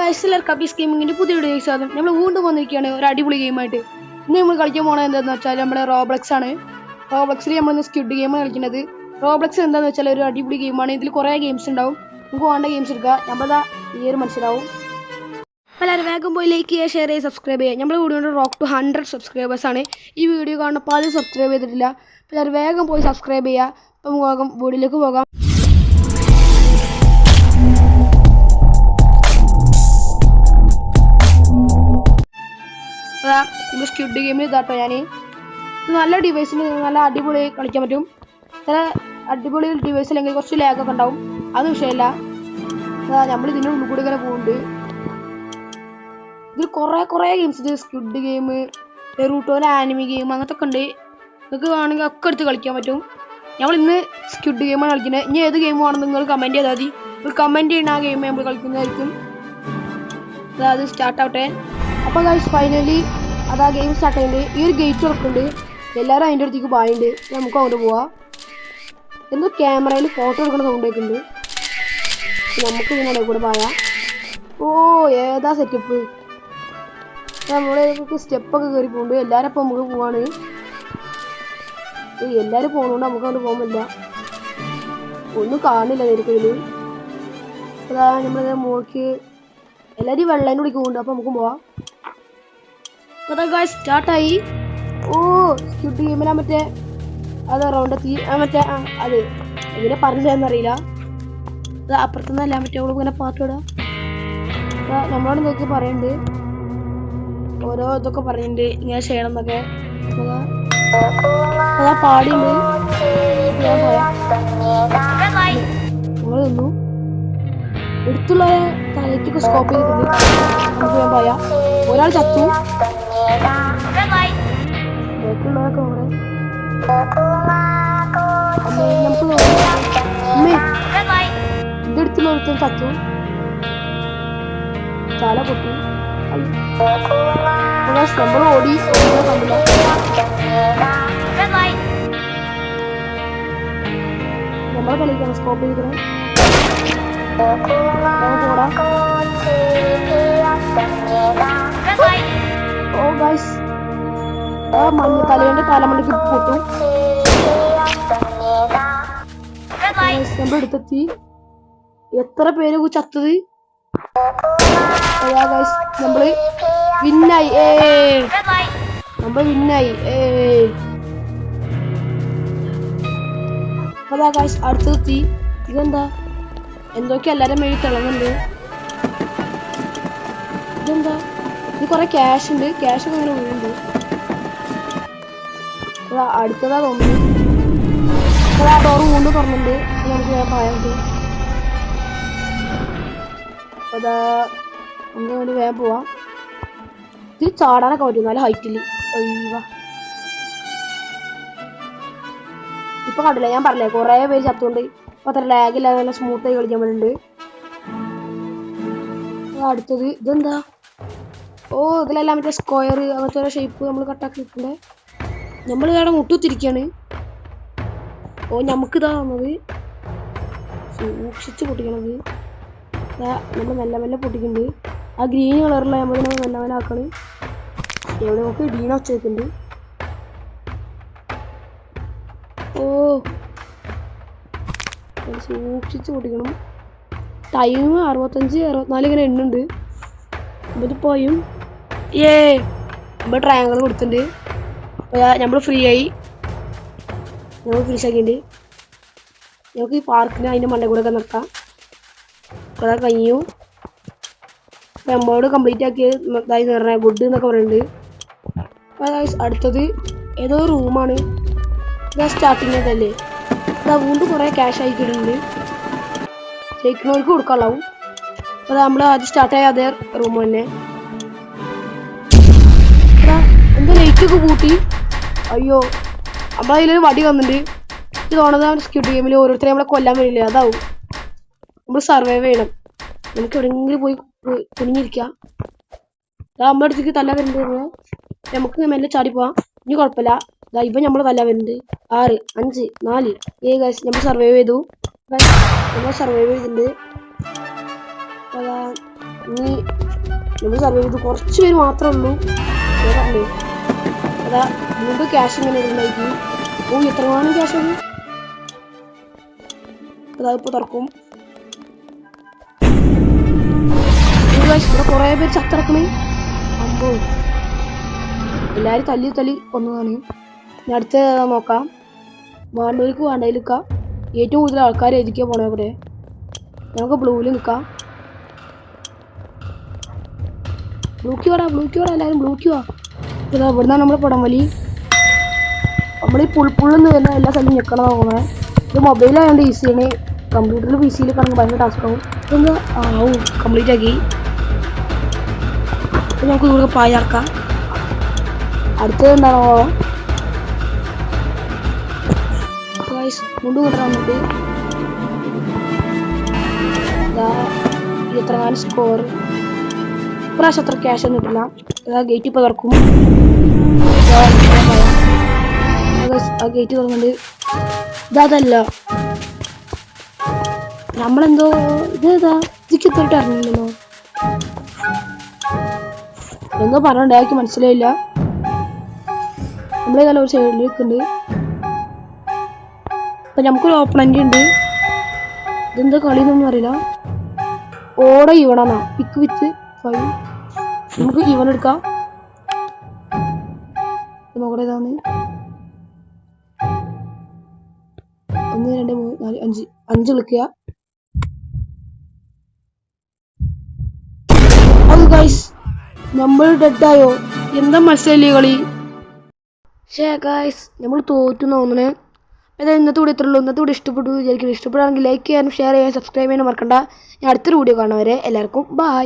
കപ്പീസ് ഗെയിമിങ്ങിന്റെ പുതിയ വീഡിയോ സ്വാഗതം. നമ്മൾ വീണ്ടും വന്നിരിക്കുകയാണ് ഒരു അടിപൊളി ഗെയിമായിട്ട്. ഇന്ന് നമ്മൾ കളിക്കാൻ പോകുന്നത് എന്താണെന്ന് വെച്ചാൽ നമ്മുടെ റോബ്ലക്സ് ആണ്. റോബ്ലക്സിൽ നമ്മൾ സ്ക്വിഡ് ഗെയിം കളിക്കുന്നത്. റോബ്ലക്സ് എന്താണെന്ന് വെച്ചാൽ ഒരു അടിപൊളി ഗെയിമാണ്. ഇതിൽ കുറേ ഗെയിംസ് ഉണ്ടാവും. നമുക്ക് വേണ്ട ഗെയിംസ് എടുക്കുക. നമ്മളതാ ഈ ഒരു മനസ്സിലാവും. എല്ലാവരും വേഗം പോയി ലൈക്ക് ചെയ്യുക, ഷെയർ ചെയ്യുക, സബ്സ്ക്രൈബ് ചെയ്യുക. നമ്മുടെ വീഡിയോയുടെ റോക്ക് ടു 100 സബ്സ്ക്രൈബേഴ്സ് ആണ്. ഈ വീഡിയോ കാണുന്ന പലരും സബ്സ്ക്രൈബ് ചെയ്തിട്ടില്ല. എല്ലാവരും വേഗം പോയി സബ്സ്ക്രൈബ് ചെയ്യുക. അപ്പം വേഗം വീഡിയോയിലേക്ക് പോകാം. നമ്മൾ സ്ക്വിഡ് ഗെയിമിൽ ഇതാട്ടോ ഞാൻ ഇത് നല്ല ഡിവൈസിൽ നല്ല അടിപൊളി കളിക്കാൻ പറ്റും. ചില അടിപൊളി ഡിവൈസ് അല്ലെങ്കിൽ കുറച്ച് ലാഗൊക്കെ ഉണ്ടാവും, അത് വിഷയമല്ല. നമ്മൾ ഇതിൻ്റെ ഉള്ളിൽ കൂടി ഇങ്ങനെ പോകുന്നുണ്ട്. ഇതിൽ കുറേ ഗെയിംസ് ഉണ്ട്. സ്ക്വിഡ് ഗെയിം, നെറൂട്ടോൻ്റെ ആനിമി ഗെയിം അങ്ങനത്തെ ഒക്കെ ഉണ്ട്. നിങ്ങൾക്ക് വേണമെങ്കിൽ ഒക്കെ എടുത്ത് കളിക്കാൻ പറ്റും. നമ്മൾ ഇന്ന് സ്ക്വിഡ് ഗെയിമാണ് കളിക്കുന്നത്. ഇനി ഏത് ഗെയിം വേണമെന്ന് നിങ്ങൾ കമൻറ്റ് ചെയ്താൽ മതി. നിങ്ങൾ കമൻറ്റ് ചെയ്യുന്ന ആ ഗെയിം നമ്മൾ കളിക്കുന്നതായിരിക്കും. അത് സ്റ്റാർട്ട് ആവട്ടെ. അപ്പോൾ ഗൈസ് ഫൈനലി അതാ ഗെയിം സ്റ്റാർട്ട് ചെയ്യുന്നുണ്ട്. ഈ ഒരു ഗേറ്റ് തുറക്കുന്നുണ്ട്. എല്ലാവരും അതിൻ്റെ അടുത്തേക്ക് പായുണ്ട്. നമുക്ക് അങ്ങോട്ട് പോവാം. എന്തോ ക്യാമറയിൽ ഫോട്ടോ എടുക്കുന്ന സൗണ്ട് കേൾക്കുന്നുണ്ട്. നമുക്ക് ഇതിനിടെ കൂടെ പായാം. ഓ ഏതാ സെറ്റപ്പ്! നമ്മളെ സ്റ്റെപ്പൊക്കെ കയറി പോകുന്നുണ്ട്. എല്ലാവരും അപ്പം നമുക്ക് പോവാണ്. എല്ലാവരും പോകുന്നതുകൊണ്ട് നമുക്ക് അങ്ങോട്ട് പോകാൻ പറ്റില്ല. ഒന്നും കാണില്ല നേരിട്ട്. അതാ നമ്മളിത് മോൾക്ക് എല്ലാവരും വെള്ളം കുടിക്ക് പോകുന്നുണ്ട്. അപ്പം നമുക്ക് പോവാം. സ്റ്റാർട്ടായി. ഓ സ്ക്വിഡ് ഗെയിമിനാ മറ്റേ അത് റൗണ്ട് മറ്റേ അത് എങ്ങനെ പറഞ്ഞതെന്നറിയില്ല. അത് അപ്പുറത്തുനിന്നല്ല മറ്റേ അവള് ഇങ്ങനെ പാട്ടിടാ. നമ്മളോട് നോക്കി പറയുന്നുണ്ട്, ഓരോ ഇതൊക്കെ പറയുന്നുണ്ട് ഇങ്ങനെ ചെയ്യണം എന്നൊക്കെ. അതാ പാടിയുണ്ട്. നമ്മൾ നിന്നു എടുത്തുള്ള തലയ്ക്കൊക്കെ സ്കോപ്പ് ചെയ്തിട്ടുണ്ട്. നമുക്ക് ഞാൻ പറയാം. ഒരാൾ ചത്തു. ബാക്കിയുള്ളവരൊക്കെ നമുക്ക് ഇതിന്റെ അടുത്തുള്ള ഒരുത്തൻ ചത്തു. തല പൊട്ടി. നമ്മൾ ഓടി കണ്ടില്ല. നമ്മളെ കളിക്കണം സ്കോപ്പ് ചെയ്തിട്ട്. ഓ ഗൈസ് മഞ്ഞ തലേന്റെ തലമണ്ടയ്ക്ക് പൊട്ടും. നമ്മൾ എടുത്തെത്തി. എത്ര പേര് ചത്തത്! നമ്മള് വിന്നായി. നമ്മൾ വിന്നായി. അതാ ഗൈസ് അടുത്തെത്തി. ഇതെന്താ എന്തൊക്കെ എല്ലാരും മേടി തിളങ്ങുന്നുണ്ട്. ഇതെന്താ ഇത് കുറെ ക്യാഷ് ഉണ്ട്. ക്യാഷ് ഒക്കെ ഇങ്ങനെ വീഴുന്നുണ്ട്. അടുത്തതാ തോന്നുന്നു. ആ ഡോറ് വീണ്ടും തുറന്നുണ്ട്. നമുക്ക് വേറെ പറയാനുണ്ട്. അതാ നമുക്ക് വേണ്ടി വേഗം പോവാം. ഇതിൽ ചാടാനൊക്കെ പറ്റും നല്ല ഹൈറ്റിൽ. ഇപ്പൊ കണ്ടില്ല, ഞാൻ പറഞ്ഞില്ലേ കുറെ പേര് ചത്തുകൊണ്ട് ഇപ്പൊ അത്ര ലാഗില്ലാതെ നല്ല സ്മൂത്തായി കളിക്കാൻ പറ്റുന്നുണ്ട്. അടുത്തത് ഇതെന്താ? ഓ ഇതിലെല്ലാം മറ്റേ സ്ക്വയർ അങ്ങനത്തെ ഓരോ ഷേപ്പ് നമ്മൾ കട്ടാക്കി വെക്കണ്ടേ. നമ്മൾ ഇവിടെ മുട്ടുത്തിരിക്കുകയാണ്. ഓ നമുക്കിതാ വന്നത്. സൂക്ഷിച്ച് പൊട്ടിക്കണത്. നമ്മൾ മെല്ലെ മെല്ലെ പൊട്ടിക്കുന്നുണ്ട്. ആ ഗ്രീൻ കളറിലുള്ള നമ്മൾ മെല്ലെ മെല്ലെ ആക്കണം. എവിടെ നമുക്ക് ഇടീന വെച്ച് വെക്കുന്നുണ്ട്. ഓ സൂക്ഷിച്ച് പൊട്ടിക്കണം. ടൈം 65 64 ഇങ്ങനെ എണ്ണുണ്ട്. ഇത് പോയും നമ്മൾ ട്രയാങ്കിൾ കൊടുത്തിട്ടുണ്ട്. നമ്മൾ ഫ്രീ ആയി. നമ്മൾ ഫിനിഷ് ആക്കിയിട്ടുണ്ട്. നമുക്ക് ഈ പാർക്കിന് അതിൻ്റെ മണ്ടയിൽ കൂടെ ഒക്കെ നിൽക്കാം. അതാ കഴിഞ്ഞു. എംബോർഡ് കംപ്ലീറ്റ് ആക്കിയത് ഇതായി പറഞ്ഞാൽ ഗുഡ് എന്നൊക്കെ പറയുന്നുണ്ട്. അടുത്തത് ഏതോ റൂമാണ്. ഇതാ സ്റ്റാർട്ടിങ് ഇതല്ലേ. ഇതാ വീണ്ടും കുറേ ക്യാഷ് ആയിക്കിടുന്നുണ്ട്. ജയിക്കുന്നവർക്ക് കൊടുക്കാനുള്ളാവും. അപ്പോൾ നമ്മൾ ആദ്യം സ്റ്റാർട്ടായ അതേ റൂം തന്നെ. എന്താ ലൈറ്റൊക്കെ കൂട്ടി. അയ്യോ നമ്മളതിലൊരു വടി വന്നിട്ടുണ്ട്. ഇത് തോന്നുന്നത് സ്ക്വിഡ് ഗെയിമിൽ ഓരോരുത്തരെ നമ്മളെ കൊല്ലാൻ വരില്ല. അതാവും നമ്മൾ സർവൈവ് ചെയ്യണം. നമുക്ക് എവിടെയെങ്കിലും പോയി കുനിഞ്ഞിരിക്കാം. നമ്മുടെ അടുത്തേക്ക് തല്ല വരുന്നുണ്ട്. നമുക്ക് മെല്ലെ ചാടി പോവാം. ഇനി കുഴപ്പമില്ല. ഇപ്പം നമ്മൾ തല്ല വരുന്നുണ്ട്. 6 5 4 ഗൈസ് നമ്മൾ സർവൈവ് ചെയ്തു. നമ്മൾ സർവൈവ് ചെയ്തിട്ടുണ്ട്. ഇനി നമ്മൾ സർവൈവ് ചെയ്ത് കുറച്ച് പേര് മാത്രമേ ഉള്ളൂ. ഏതാണ്ട് അതാ നിങ്ങൾക്ക് ക്യാഷ് ഇങ്ങനെ ഇടുന്നതായിരിക്കും. ഓ എത്രമാനം ക്യാഷ് ആണ്. അതാ ഇപ്പോൾ തുറക്കും. ഇവിടെ കുറേ പേര് ചത്തിറക്കണേ. അമ്പോ എല്ലാവരും തല്ലി ഒന്നതാണ്. ഇനി അടുത്ത നോക്കാം. വേണ്ടവർക്ക് വേണ്ടതിൽ നിൽക്കാം. ഏറ്റവും കൂടുതൽ ആൾക്കാർ എഴുതിക്കാൻ പോണേ കൂടെ. നമുക്ക് ബ്ലൂവിൽ നിൽക്കാം. ബ്ലൂക്ക് വാടാ എല്ലാവരും ബ്ലൂക്ക് വാ. ഇതാ ഇവിടുന്നാണ് നമ്മുടെ പടംവലി. നമ്മൾ ഈ പുള്ളെന്ന് വരുന്ന എല്ലാ സ്ഥലവും ഞെക്കണം നോക്കണേ. ഇത് മൊബൈലായതുകൊണ്ട് ഈസിയാണ്. കമ്പ്യൂട്ടറിൽ പി സിയിൽ കിടന്ന് ഭയങ്കര ടാസ്ക് ആവും. ഇതൊന്ന് കംപ്ലീറ്റ് ആക്കി. അപ്പം നമുക്ക് ഇവിടെ പായാർക്കാം. അടുത്തത് എന്താണോ മുണ്ട് കൊണ്ടുവരാൻ നമുക്ക് എത്രങ്ങാനും സ്കോർ. ഇപ്രാവശ്യം അത്ര ക്യാഷ് ഒന്നും കിട്ടില്ല. ഗേറ്റ് ഇപ്പോൾ തുറക്കും. ആ ഗേറ്റ് തുറന്നുണ്ട്. ഇതല്ല നമ്മളെന്തോ ഇതേതാ ഇതിക്ക് എത്തിയിട്ട് അറിഞ്ഞില്ലല്ലോ. എന്തോ പറഞ്ഞിട്ടുണ്ട്, എനിക്ക് മനസ്സിലായില്ല. നമ്മളെ നല്ല ഒരു സൈഡിലേക്ക് ഉണ്ട്. അപ്പൊ നമുക്കൊരു ഓപ്പണന്റ് ഉണ്ട്. ഇതെന്താ കളി എന്നൊന്നും അറിയില്ല. ഓടെ ഇവണാ പിക്ക് വിത്ത് 5. നമുക്ക് ഇവൺ എടുക്കാം. നോക്കട്ടെ ഇതാണ് 1 2 3 4 5 വിളിക്കുക. അത് ഗൈസ് നമ്മൾ ഡെഡായോ? എന്താ മനസ്സിലായില്ലേ കളി? ഗൈസ് നമ്മൾ തോറ്റു തോന്നുന്നു. അതായത് ഇന്നത്തെ വീഡിയോ ഇത്രയുള്ളൂ. ഇന്നത്തെ വീഡിയോ ഇഷ്ടപ്പെട്ടു വിചാരിക്കുന്നു. ഇഷ്ടപ്പെടുകയാണെങ്കിൽ ലൈക്ക് ചെയ്യാനും ഷെയർ ചെയ്യാനും സബ്സ്ക്രൈബ് ചെയ്യാനും മറക്കണ്ട. ഞാൻ അടുത്തൊരു വീഡിയോ കാണുന്നവരെ എല്ലാവർക്കും ബൈ.